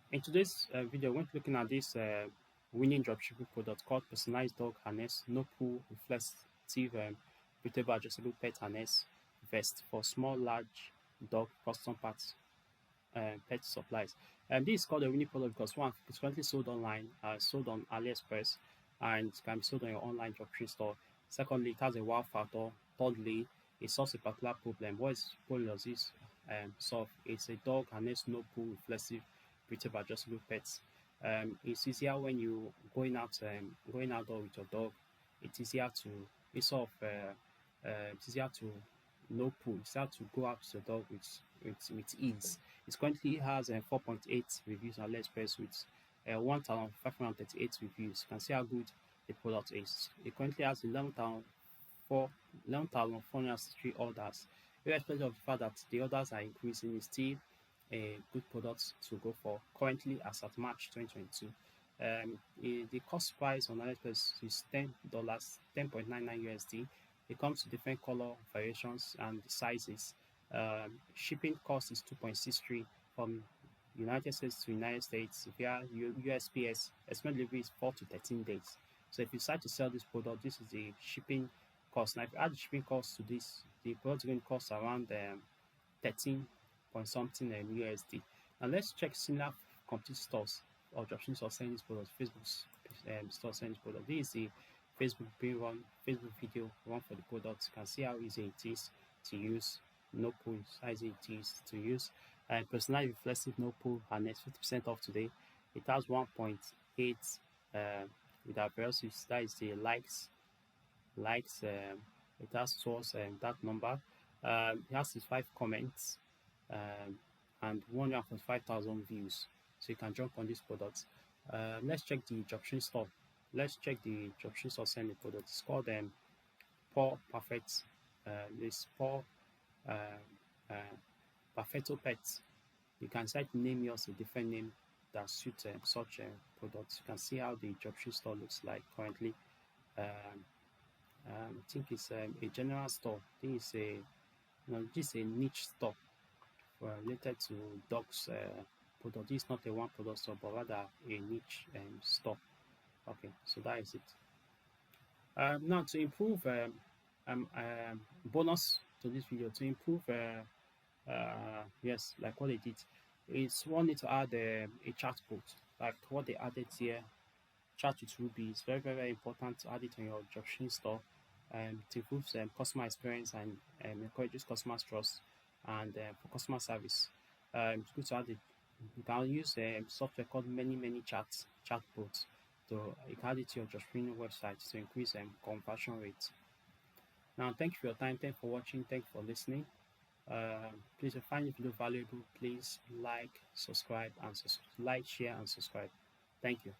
In today's video, we're looking at this winning dropshipping product called personalized dog harness, no pull, reflective, breathable, adjustable pet harness vest for small, large dog custom parts pet supplies. This is called a winning product because one, it's currently sold online, sold on AliExpress, and can be sold on your online dropshipping store. Secondly, it has a wow factor. Thirdly, it solves a particular problem. What is problem does this solve? It's a dog harness, no pull, reflexive, breathable, adjustable pets. It's easier when you going outdoor with your dog. It's easier to it's easier to no pull. It's easier to go out with your dog with ease. It currently has 4.8 reviews on AliExpress with 1,538 reviews. You can see how good the product is. It currently has 11,463 orders. Irrespective of the fact that the orders are increasing, it's still a good product to go for. Currently, as at March 2022, the cost price on AliExpress is $10, 10.99 USD. It comes to different color variations and sizes. Shipping cost is 2.63 from United States to United States via USPS. Estimated delivery is 4 to 13 days. So if you decide to sell this product, this is the shipping cost. Now, if you add the shipping cost to this, the product is going to cost around 13 point something USD. Now let's check similar complete stores or dropshipping stores selling this product. Facebook's store selling this product. This is the Facebook video run for the product. You can see how easy it is to use. No pull, how easy it is to use. Personalized reflexive no pull harness 50% off today. It has 1.8 with our prices. That is the likes. It has source that number. It has 5 comments and 145,000 views. So you can jump on this product. Let's check the dropshipping store. Let's check the dropshipping store selling the product. It's called Paw Perfect. This Paw Perfecto Pets. You can decide to name yours a different name that suits such products. You can see how the dropshipping store looks like currently. I think it's a general store. This is a niche store related to dogs product. This is not a one product store, but rather a niche store. Okay, so that is it. Now to improve bonus to this video, to improve yes, like what they did is one need to add a chatbot like what they added here. Chat with Ruby is very, very, very important to add it on your dropshipping store to improve customer experience and encourages customers trust and for customer service. It's good to add it. You can use software called many chatbots. So you can add it to your dropshipping website to increase conversion rate. Now, thank you for your time. Thank you for watching. Thank you for listening. Please, if you find the video valuable, please like, subscribe, and like, share, and subscribe. Thank you.